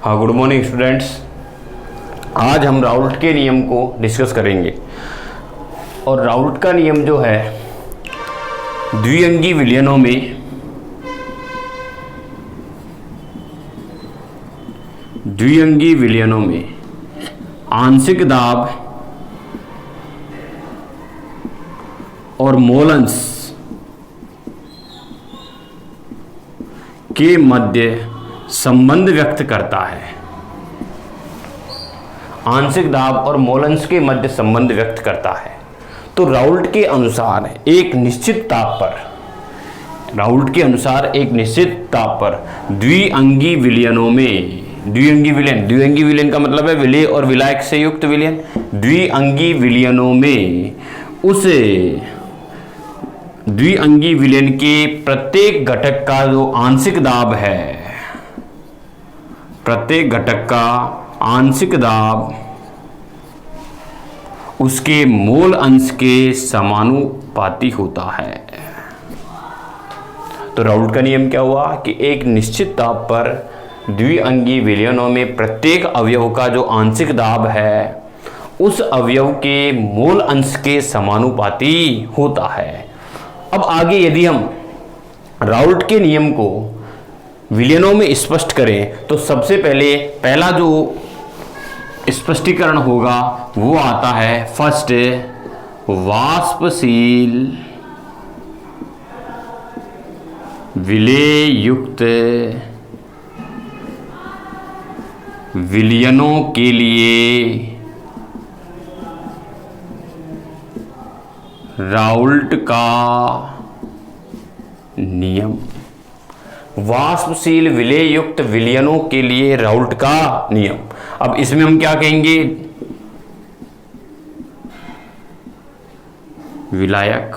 हाँ, good morning students. आज हम राउल्ट के नियम को डिस्कस करेंगे। और राउल्ट का नियम जो है, द्विअंगी विलयनों में आंशिक दाब और मोल अंश के मध्य संबंध व्यक्त करता है। आंशिक दाब और मोल अंश के मध्य संबंध व्यक्त करता है। तो राउल्ट के अनुसार एक निश्चित ताप पर द्विअंगी विलयनों में, द्विअंगी विलयन का मतलब है विलेय और विलायक से युक्त विलयन। द्विअंगी विलयनों में उस द्विअंगी विलयन के प्रत्येक घटक का जो आंशिक दाब है, प्रत्येक घटक का आंशिक दाब उसके मोल अंश के समानुपाती होता है। तो राउल्ट का नियम क्या हुआ कि एक निश्चित दाब पर द्विअंगी विलयनों में प्रत्येक अवयव का जो आंशिक दाब है उस अवयव के मोल अंश के समानुपाती होता है। अब आगे यदि हम राउल्ट के नियम को विलयनों में स्पष्ट करें तो सबसे पहला जो स्पष्टीकरण होगा वो आता है फर्स्ट, वाष्पशील विलेय युक्त विलयनों के लिए राउल्ट का नियम। वाष्पशील विलेय युक्त विलयनों के लिए राउल्ट का नियम। अब इसमें हम क्या कहेंगे, विलायक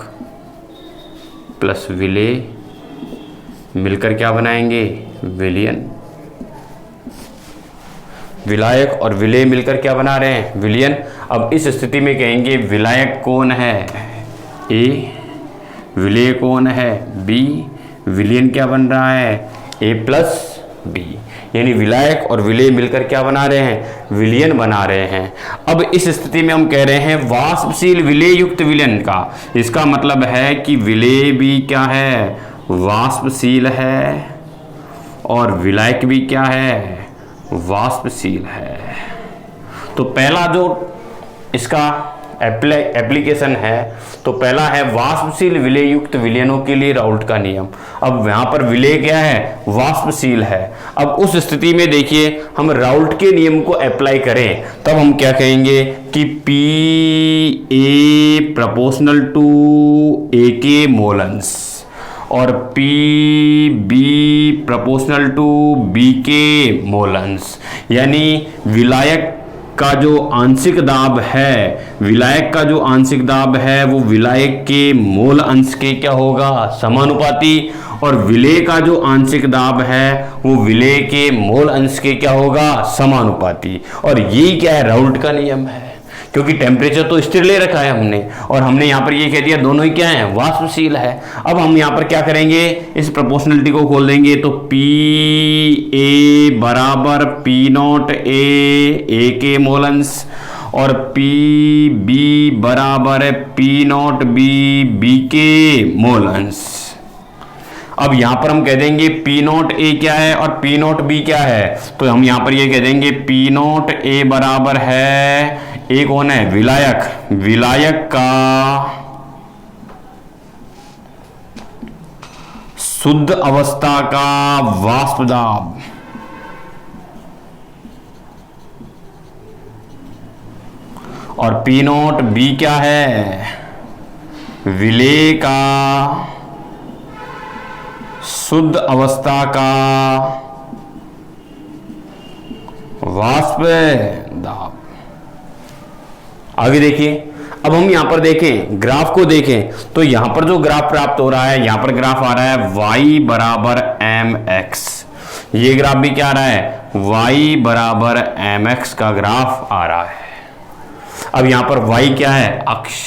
प्लस विलेय मिलकर क्या बनाएंगे, विलयन। विलायक और विलेय मिलकर क्या बना रहे हैं, विलयन। अब इस स्थिति में कहेंगे विलायक कौन है, ए, विलेय कौन है, बी। विलयन क्या बन रहा है, ए प्लस बी। यानी विलायक और विलेय मिलकर क्या बना रहे हैं, विलयन बना रहे हैं। अब इस स्थिति में हम कह रहे हैं वाष्पशील विलेय युक्त विलयन का, इसका मतलब है कि विलेय भी क्या है, वाष्पशील है, और विलायक भी क्या है, वाष्पशील है। तो पहला जो इसका एप्लीकेशन है, तो पहला है वाष्पशील विलेय युक्त विलयनों के लिए राउल्ट का नियम। अब यहां पर विलेय क्या है, वाष्पशील है। अब उस स्थिति में देखिए हम राउल्ट के नियम को अप्लाई करें तब हम क्या कहेंगे कि P A proportional to A के मोल अंश और P B proportional to B के मोल अंश। यानी विलायक का जो आंशिक दाब है, विलायक का जो आंशिक दाब है वो विलायक के मोल अंश के क्या होगा, समानुपाती। और विलेय का जो आंशिक दाब है वो विलेय के मोल अंश के क्या होगा, समानुपाती। और यही क्या है, राउल्ट का नियम है। क्योंकि टेम्परेचर तो स्थिर ले रखा है हमने, और हमने यहाँ पर ये कह दिया दोनों ही क्या है, वाष्पशील है। अब हम यहाँ पर क्या करेंगे, इस प्रोपोर्शनलिटी को खोल देंगे तो पी ए बराबर पी नॉट ए के मोल अंश, और पी बी बराबर पी नॉट बी के मोल अंश। अब यहां पर हम कह देंगे पी नॉट ए क्या है और पी नॉट बी क्या है, तो हम यहां पर ये कह देंगे पी नॉट ए बराबर है, ए कौन है, विलायक, विलायक का शुद्ध अवस्था का वाष्प दाब और पी नॉट बी क्या है, विलेय का शुद्ध अवस्था का वाष्प दाब। आगे देखिए, अब हम यहां पर देखें, ग्राफ को देखें तो यहां पर जो ग्राफ प्राप्त हो रहा है, यहां पर ग्राफ आ रहा है y बराबर mx। ये ग्राफ भी क्या आ रहा है, y बराबर mx का ग्राफ आ रहा है। अब यहां पर y क्या है, अक्ष,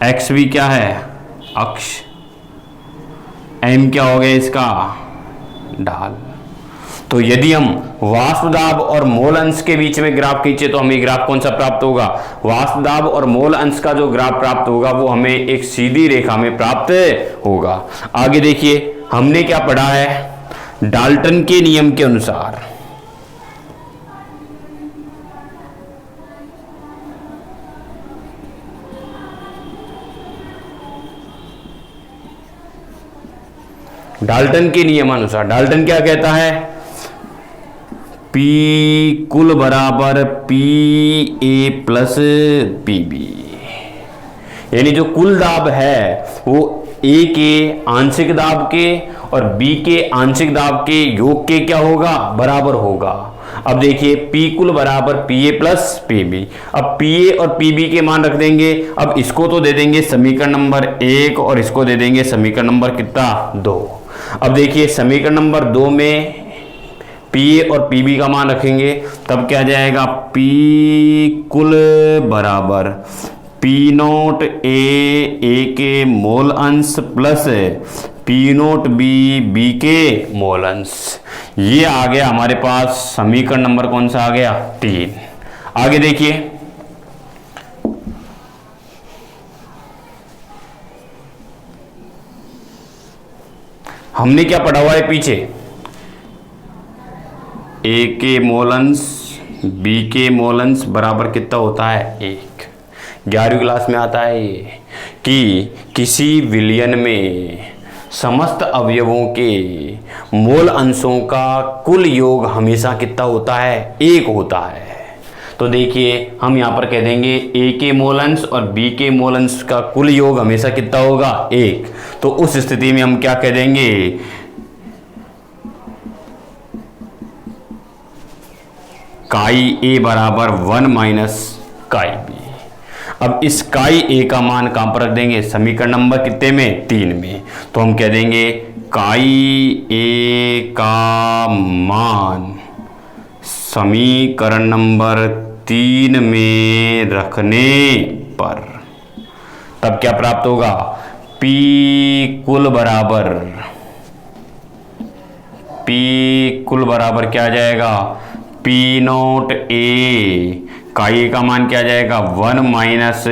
x भी क्या है, अक्ष, m क्या हो गया इसका, ढाल। तो यदि हम वाष्प दाब और मोल अंश के बीच में ग्राफ खींचे तो हमें ग्राफ कौन सा प्राप्त होगा? वाष्प दाब और मोल अंश का जो ग्राफ प्राप्त होगा वो हमें एक सीधी रेखा में प्राप्त होगा। आगे देखिए हमने क्या पढ़ा है, डाल्टन के नियम के अनुसार डाल्टन के नियमानुसार डाल्टन क्या कहता है? P कुल बराबर P A plus P B, यानी जो कुल दाब है वो A के आंशिक दाब के और B के आंशिक दाब के योग के क्या होगा? बराबर होगा। अब देखिए P कुल बराबर P A plus P B. अब पी ए और पी बी के मान रख देंगे। अब इसको तो दे देंगे समीकरण नंबर 1 और इसको दे देंगे समीकरण नंबर कितना? 2। अब देखिए समीकरण नंबर 2 में पी ए और पी बी का मान रखेंगे, तब क्या जाएगा? P कुल बराबर पी नोट ए के मोल अंश प्लस पी नोट बी के मोल अंश। ये आ गया हमारे पास समीकरण नंबर कौन सा आ गया? 3। आगे देखिए हमने क्या पढ़ा हुआ है पीछे? ए के मोल अंश बी के मोल अंश बराबर कितना होता है? 1। 11वीं क्लास में आता है ये कि किसी विलयन में समस्त अवयवों के मोल अंशों का कुल योग हमेशा कितना होता है? 1 होता है। तो देखिए हम यहाँ पर कह देंगे ए के मोल अंश और बी के मोल अंश का कुल योग हमेशा कितना होगा? 1। तो उस स्थिति में हम क्या कह देंगे? काई ए बराबर 1 माइनस काई बी। अब इस काई ए का मान कहां पर रख देंगे? समीकरण नंबर कितने में? 3 में। तो हम कह देंगे काई ए का मान समीकरण नंबर 3 में रखने पर तब क्या प्राप्त होगा? P कुल बराबर क्या आ जाएगा? P नोट ए, काई का मान क्या आ जाएगा? 1 माइनस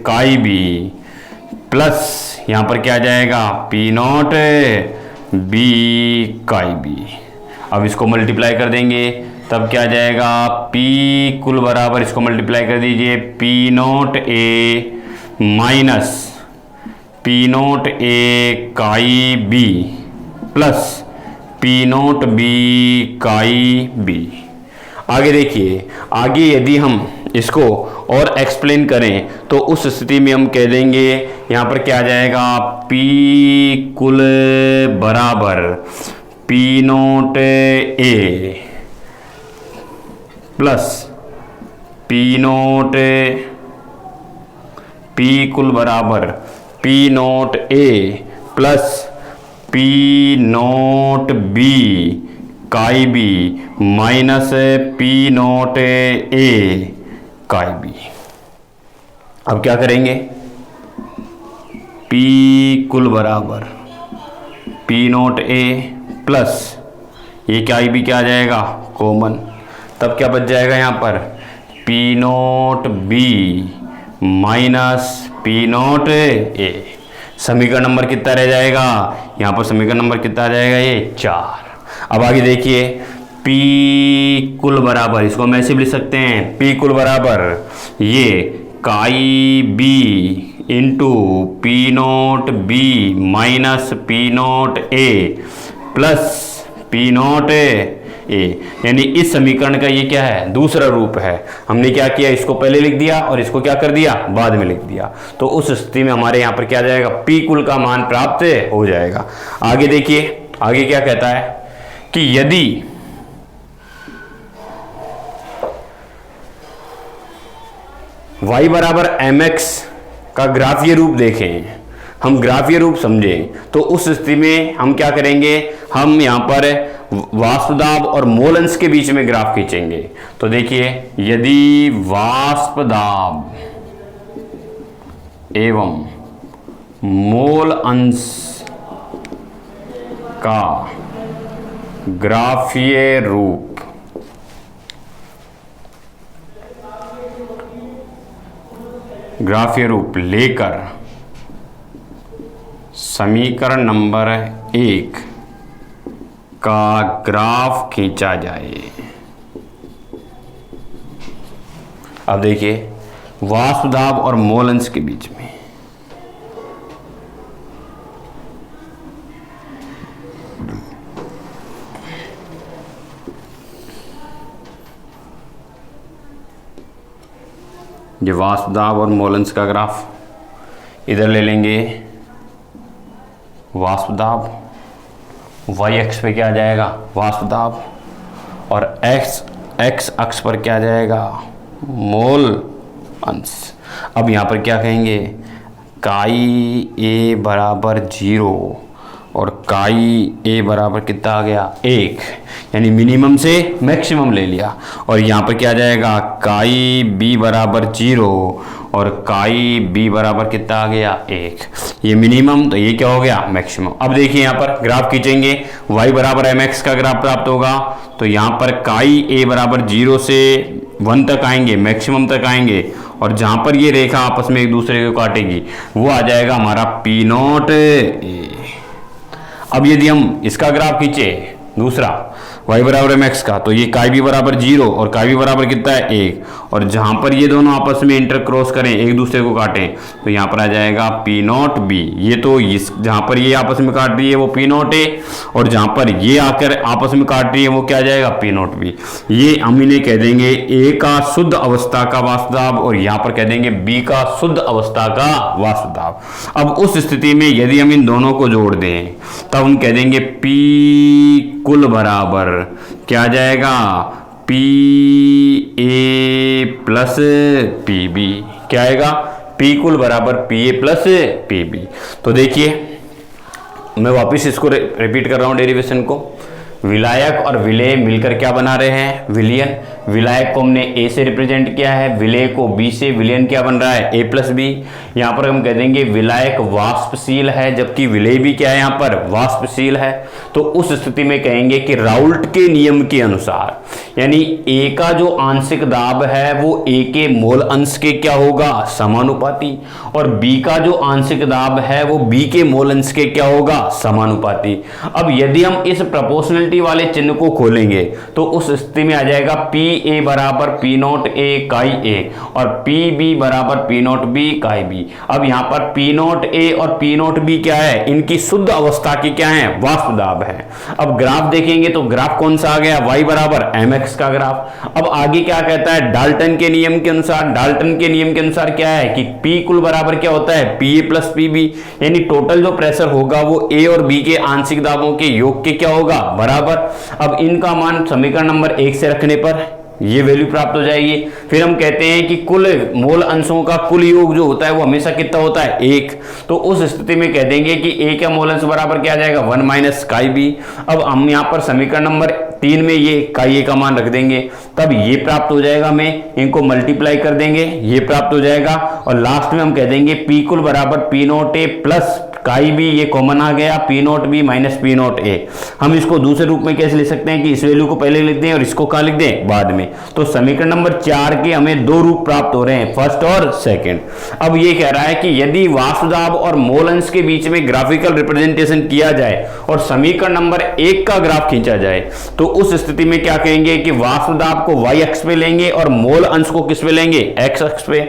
काई बी प्लस यहां पर क्या आ जाएगा? P note B chi B. अब इसको मल्टीप्लाई कर देंगे तब क्या आ जाएगा? P कुल बराबर, इसको मल्टीप्लाई कर दीजिए, P note A minus P note A chi B plus P note B chi B. आगे देखिए, आगे यदि हम इसको और एक्सप्लेन करें तो उस स्थिति में हम कह देंगे यहाँ पर क्या आ जाएगा? P कुल बराबर P note A plus P note, P कुल बराबर P note A plus P note B chi B minus P note A chi B. अब क्या करेंगे? P कुल बराबर P नोट ए प्लस ये काई बी क्या आ जाएगा? कॉमन। तब क्या बच जाएगा यहाँ पर? P note B minus P note A. समीकरण नंबर कितना रह जाएगा? यहाँ पर समीकरण नंबर कितना आ जाएगा? ये 4। अब आगे देखिए, P कुल बराबर, इसको हम ऐसे भी लिख सकते हैं, P कुल बराबर ये chi B into P note B minus P note A plus P note A, यानी इस समीकरण का ये क्या है? दूसरा रूप है। हमने क्या किया? इसको पहले लिख दिया और इसको क्या कर दिया? बाद में लिख दिया। तो उस स्थिति में हमारे यहाँ पर क्या आ जाएगा? P कुल का मान प्राप्त हो जाएगा। आगे देखिए, आगे क्या कहता है कि यदि y बराबर mx का ग्राफीय रूप देखें, हम ग्राफीय रूप समझें, तो उस स्थिति में हम क्या करेंगे? हम यहाँ पर वाष्प दाब और मोल अंश के बीच में ग्राफ खींचेंगे। तो देखिए, यदि वाष्प दाब एवं मोल अंश का ग्राफीय रूप लेकर समीकरण नंबर 1 का ग्राफ खींचा जाए। अब देखिए वाष्प दाब और मोल अंश के बीच में ये वाष्प दाब और मोल अंश का ग्राफ, इधर ले लेंगे वाष्प दाब, वाई अक्ष पे क्या आ जाएगा वाष्प दाब, और एक्स अक्ष पर क्या आ जाएगा मोल अंश। अब यहाँ पर क्या कहेंगे काई ए बराबर 0 और काई ए बराबर कितना आ गया 1, यानी मिनिमम से मैक्सिमम ले लिया। और यहाँ पर क्या आ जाएगा काई बी बराबर 0 और काई बी बराबर कितना आ गया 1, ये मिनिमम, तो ये क्या हो गया मैक्सिमम। अब देखिए यहाँ पर ग्राफ खींचेंगे, y बराबर mx का ग्राफ प्राप्त होगा। तो यहाँ पर काई ए बराबर 0 से 1 तक आएंगे, मैक्सिमम तक आएंगे, और जहां पर ये रेखा आपस में एक दूसरे को काटेगी वो आ जाएगा हमारा पी नॉट ए। अब यदि हम इसका ग्राफ खींचे दूसरा y बराबर mx का, तो ये काई बी बराबर 0 और काई बी बराबर कितना है 1, और जहां पर ये दोनों आपस में इंटरक्रॉस करें एक दूसरे को काटें तो यहाँ पर आ जाएगा पी नॉट बी। ये तो इस जहां पर ये आपस में काट रही है वो पी नॉट ए, और जहां पर ये आकर आपस में काट रही है वो क्या आ जाएगा पी नॉट बी। ये हम इन्हें कह देंगे ए का शुद्ध अवस्था का वाष्प दाब और यहाँ पर कह देंगे बी का शुद्ध अवस्था का वाष्प दाब। अब उस स्थिति में यदि हम इन दोनों को जोड़ दें तब हम कह देंगे पी कुल बराबर क्या आ जाएगा P A plus P B, क्या आएगा पी कुल बराबर P A plus P B. तो देखिए मैं वापस इसको रिपीट कर रहा हूं डेरिवेशन को। विलायक और विलेय मिलकर क्या बना रहे हैं विलियन। विलायक को हमने ए से रिप्रेजेंट किया है, विलेय को बी से, विलियन क्या बन रहा है ए प्लस बी। यहाँ पर हम कह देंगे विलायक वाष्पशील है जबकि विलेय भी क्या है यहाँ पर वाष्पशील है। तो उस स्थिति में कहेंगे कि राउल्ट के नियम के अनुसार यानी ए का जो आंशिक दाब है वो ए के मोल अंश के क्या होगा समानुपाती, और बी का जो आंशिक दाब है वो बी के मोल अंश के क्या होगा समानुपाती। अब यदि हम इस प्रोपोर्शनलिटी वाले चिन्ह को खोलेंगे तो उस स्थिति में आ जाएगा पी ए बराबर पी नॉट ए काई ए और पी बी बराबर P nought B chi B. अब यहाँ पर पी नॉट ए और पी नॉट बी क्या है इनकी शुद्ध अवस्था की क्या है वाष्प दाब है। अब ग्राफ देखेंगे तो ग्राफ कौन सा आ गया y बराबर mx का ग्राफ। अब आगे क्या कहता है डाल्टन के नियम के अनुसार, डाल्टन के नियम के अनुसार क्या है कि P कुल बराबर क्या होता है P A plus P B, यानी टोटल जो प्रेशर होगा वो ए और बी के आंशिक दाबों के योग के क्या होगा बराबर। अब इनका मान समीकरण नंबर 1 से रखने पर ये वैल्यू प्राप्त हो जाएगी। फिर हम कहते हैं कि कुल मोल अंशों का कुल योग जो होता है वो हमेशा कितना होता है 1। तो उस स्थिति में कह देंगे कि ए का मोल अंश बराबर क्या आ जाएगा 1 माइनस काई बी। अब हम यहाँ पर समीकरण नंबर 3 में ये काई ए का मान रख देंगे, तब ये प्राप्त हो जाएगा, हमें इनको मल्टीप्लाई कर देंगे ये प्राप्त हो जाएगा, और लास्ट में हम कह देंगे पी कुल बराबर P nought A plus chi B, ये कॉमन आ गया P nought B minus P nought A. हम इसको दूसरे रूप में कैसे ले सकते हैं कि इस वैल्यू को पहले लिख दें और इसको कहाँ लिख दें बाद में। तो समीकरण नंबर 4 के हमें 2 रूप प्राप्त हो रहे हैं, फर्स्ट और सेकंड। अब ये कह रहा है कि यदि वाष्प दाब और मोल अंश के बीच में ग्राफिकल रिप्रेजेंटेशन किया जाए और समीकरण नंबर 1 का ग्राफ खींचा जाए तो उस स्थिति में क्या कहेंगे कि वाष्प दाब को y अक्ष पे लेंगे और मोल अंश को किस पे लेंगे x अक्ष पे।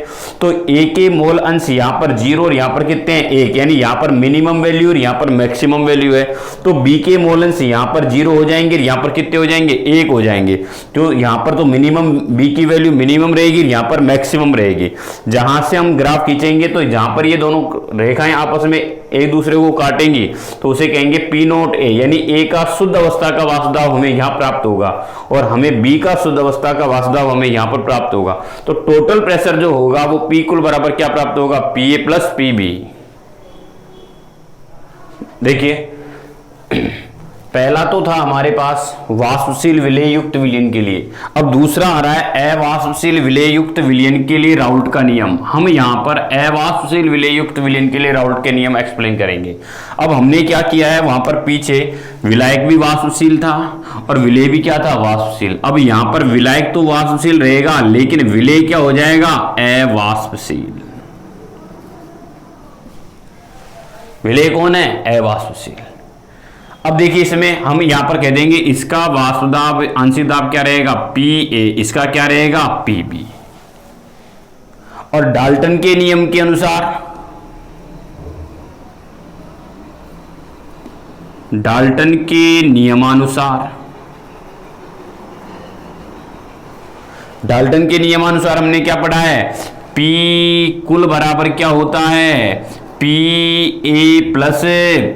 तो a के मोल अंश यहाँ पर 0 और यहाँ पर कितने हैं 1, यानी यहाँ पर मिनिमम वैल्यू और यहाँ पर मैक्सिमम वैल्यू है। तो b के मोल अंश यहाँ पर 0 हो जाएंगे, यहाँ पर कितने हो जाएंगे 1 हो जाएंगे। तो यहाँ पर तो मिनिमम b की वैल्यू मिनिमम रहेगी, यहाँ पर मैक्सिमम रहेगी। जहां से हम ग्राफ खींचेंगे तो जहां पर ये दोनों रेखाएं आपस में एक दूसरे को काटेंगी तो उसे कहेंगे पी नॉट ए, यानी ए का शुद्ध अवस्था का वाष्प दाब हमें यहाँ प्राप्त होगा और हमें बी का शुद्ध अवस्था का वाष्प दाब हमें यहाँ पर प्राप्त होगा। तो टोटल प्रेशर जो होगा वो पी कुल बराबर क्या प्राप्त होगा P A plus P B. देखिए पहला तो था हमारे पास वाष्पशील विलेय युक्त विलयन के लिए, अब दूसरा आ रहा है अवाष्पशील विलेय युक्त विलयन के लिए राउल्ट का नियम। हम यहाँ पर अवाष्पशील विलेय युक्त विलयन के लिए राउल्ट के नियम एक्सप्लेन करेंगे। अब हमने क्या किया है, वहां पर पीछे विलायक भी वाष्पशील था और विलेय भी क्या था, वाष्पशील। अब यहाँ पर विलायक तो वाष्पशील रहेगा लेकिन विलेय क्या हो जाएगा, अवाष्पशील। विलेय कौन है, अवाष्पशील। अब देखिए इसमें हम यहां पर कह देंगे इसका वाष्प दाब आंशिक दाब क्या रहेगा, PA, इसका क्या रहेगा, PB। और डाल्टन के नियम के अनुसार, डाल्टन के नियमानुसार, डाल्टन के नियमानुसार हमने क्या पढ़ा है, P कुल बराबर क्या होता है, PA प्लस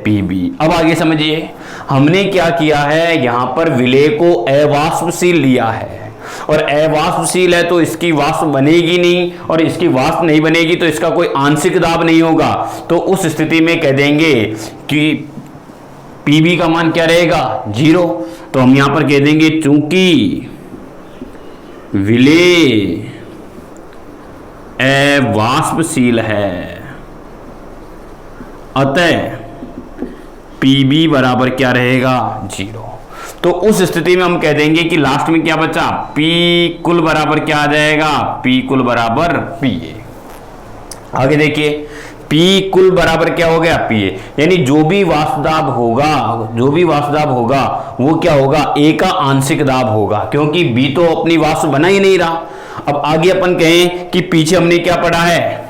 PB। अब आगे समझिए हमने क्या किया है, यहां पर विलेय को अवाष्पशील लिया है और अवाष्पशील है तो इसकी वाष्प बनेगी नहीं, और इसकी वाष्प नहीं बनेगी तो इसका कोई आंशिक दाब नहीं होगा। तो उस स्थिति में कह देंगे कि PB का मान क्या रहेगा, 0। तो हम यहां पर कह देंगे चूंकि विलेय अवाष्पशील है अतः PB बराबर क्या रहेगा, 0। तो उस स्थिति में हम कह देंगे कि लास्ट में क्या बचा, P कुल बराबर क्या आ जाएगा, P कुल बराबर PA। आगे देखिए P कुल बराबर क्या हो गया, PA, यानी जो भी वाष्प दाब होगा, जो भी वाष्प दाब होगा वो क्या होगा, A का आंशिक दाब होगा, क्योंकि B तो अपनी वाष्प बना ही नहीं रहा। अब आगे अपन कहें कि पीछे हमने क्या पढ़ा है,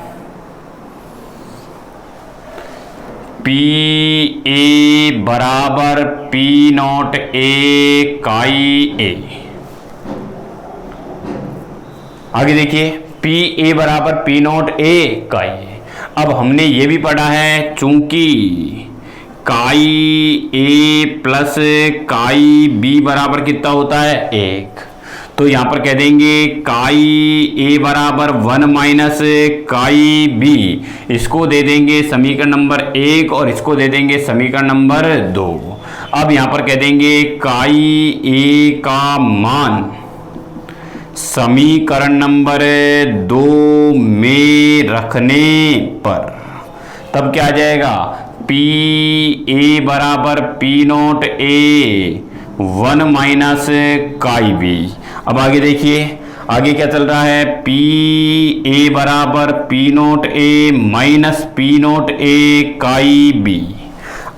PA बराबर P नॉट A काई A। आगे देखिए PA बराबर P नॉट A काई A। अब हमने ये भी पढ़ा है चूंकि काई A प्लस काई B बराबर कितना होता है, 1। तो यहां पर कह देंगे काई A बराबर 1 माइनस काई B, इसको दे देंगे समीकरण नंबर 1 और इसको दे देंगे समीकरण नंबर 2। अब यहां पर कह देंगे काई A का मान समीकरण नंबर 2 में रखने पर तब क्या आ जाएगा, PA बराबर P नॉट A 1 माइनस काई B। अब आगे देखिए आगे क्या चल रहा है, PA बराबर P not A minus P not A काई B।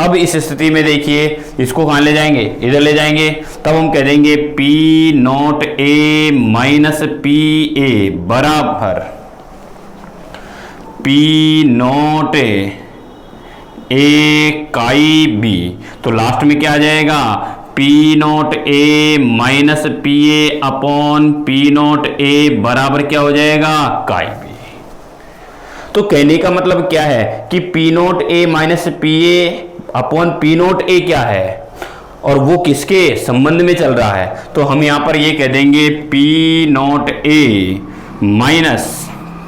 अब इस स्थिति में देखिए इसको कहां ले जाएंगे, इधर ले जाएंगे, तब हम कह देंगे P not A minus PA बराबर P नॉट A काई B। तो लास्ट में क्या आ जाएगा, P not A minus PA upon P not A बराबर क्या हो जाएगा, काई B। तो कहने का मतलब क्या है कि P not A minus PA upon P not A क्या है और वो किसके संबंध में चल रहा है। तो हम यहां पर ये कह देंगे P not A minus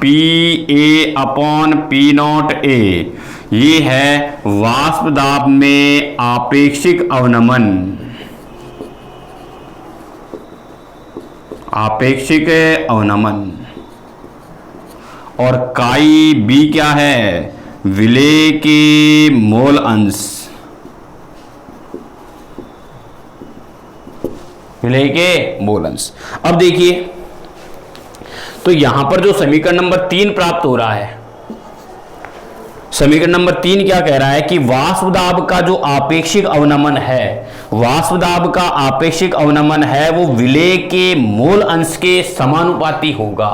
PA upon P not A, ये है वाष्प दाब में आपेक्षिक अवनमन, आपेक्षिक अवनमन। और काई B क्या है, विलेय के मोल अंश, विलेय के मोल अंश। अब देखिए तो यहां पर जो समीकरण नंबर 3 प्राप्त हो रहा है, समीकरण नंबर 3 क्या कह रहा है कि वाष्प दाब का जो आपेक्षिक अवनमन है, वाष्प दाब का आपेक्षिक अवनमन है वो विलेय के मोल अंश के समानुपाती होगा,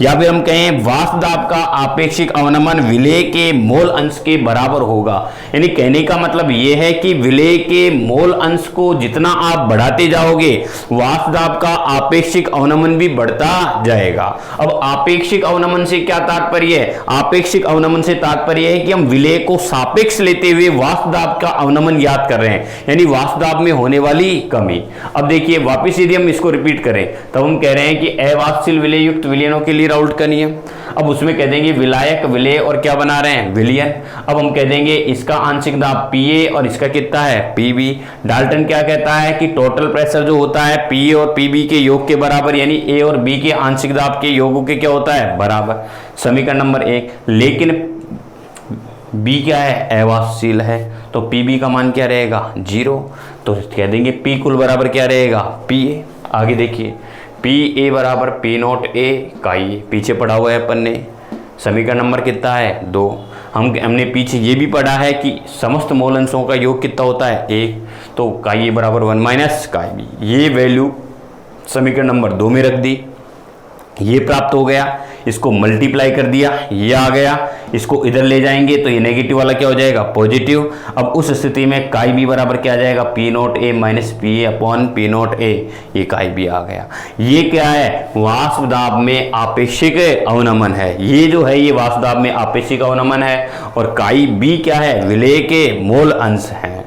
या फिर हम कहें वाष्प दाब का आपेक्षिक अवनमन विलेय के मोल अंश के बराबर होगा। यानी कहने का मतलब यह है कि विलेय के मोल अंश को जितना आप बढ़ाते जाओगे वाष्प दाब का आपेक्षिक अवनमन भी बढ़ता जाएगा। अब आपेक्षिक अवनमन से क्या तात्पर्य है, आपेक्षिक अवनमन से तात्पर्य है कि हम विलेय को सापेक्ष लेते हुए वाष्प दाब का अवनमन याद कर रहे हैं, यानी वाष्प दाब में होने वाली कमी। अब देखिए वापिस यदि हम इसको रिपीट करें तब हम कह रहे हैं कि अवाष्पशील विलेय युक्त विलयनों के लिए राउल्ट का नियम। अब उसमें कह देंगे विलायक, विलेय और क्या बना रहे हैं, विलयन। अब हम कह देंगे इसका आंशिक दाब Pa और इसका कितना है, Pb। डाल्टन क्या कहता है कि टोटल प्रेशर जो होता है Pa और Pb के योग के बराबर, यानी A और B के आंशिक दाब के योगों के क्या होता है, बराबर। समीकरण नंबर 1। लेकिन B क्या है, अवाष्पशील है, तो Pb का मान क्या रहेगा, 0। तो कह देंगे P कुल बराबर क्या रहेगा, Pa। आगे देखिए Pa बराबर P0 A काई, पीछे पढ़ा हुआ है अपन ने। समीकरण नंबर कितना है, 2। हमने पीछे ये भी पढ़ा है कि समस्त मोल अंशों का योग कितना होता है, 1। तो काई बराबर 1 माइनस काई बी, ये वैल्यू समीकरण नंबर 2 में रख दी, ये प्राप्त हो गया। इसको मल्टीप्लाई कर दिया, ये आ गया। इसको इधर ले जाएंगे तो ये नेगेटिव वाला क्या हो जाएगा, पॉजिटिव। अब उस स्थिति में काई बी बराबर क्या आ जाएगा, P0 A minus P upon P0 A, ये काई बी आ गया। ये क्या है, वाष्प दाब में आपेक्षिक अवनमन है। ये जो है ये वाष्प दाब में आपेक्षिक अवनमन है, और काई बी क्या है, विलेय के मोल अंश है।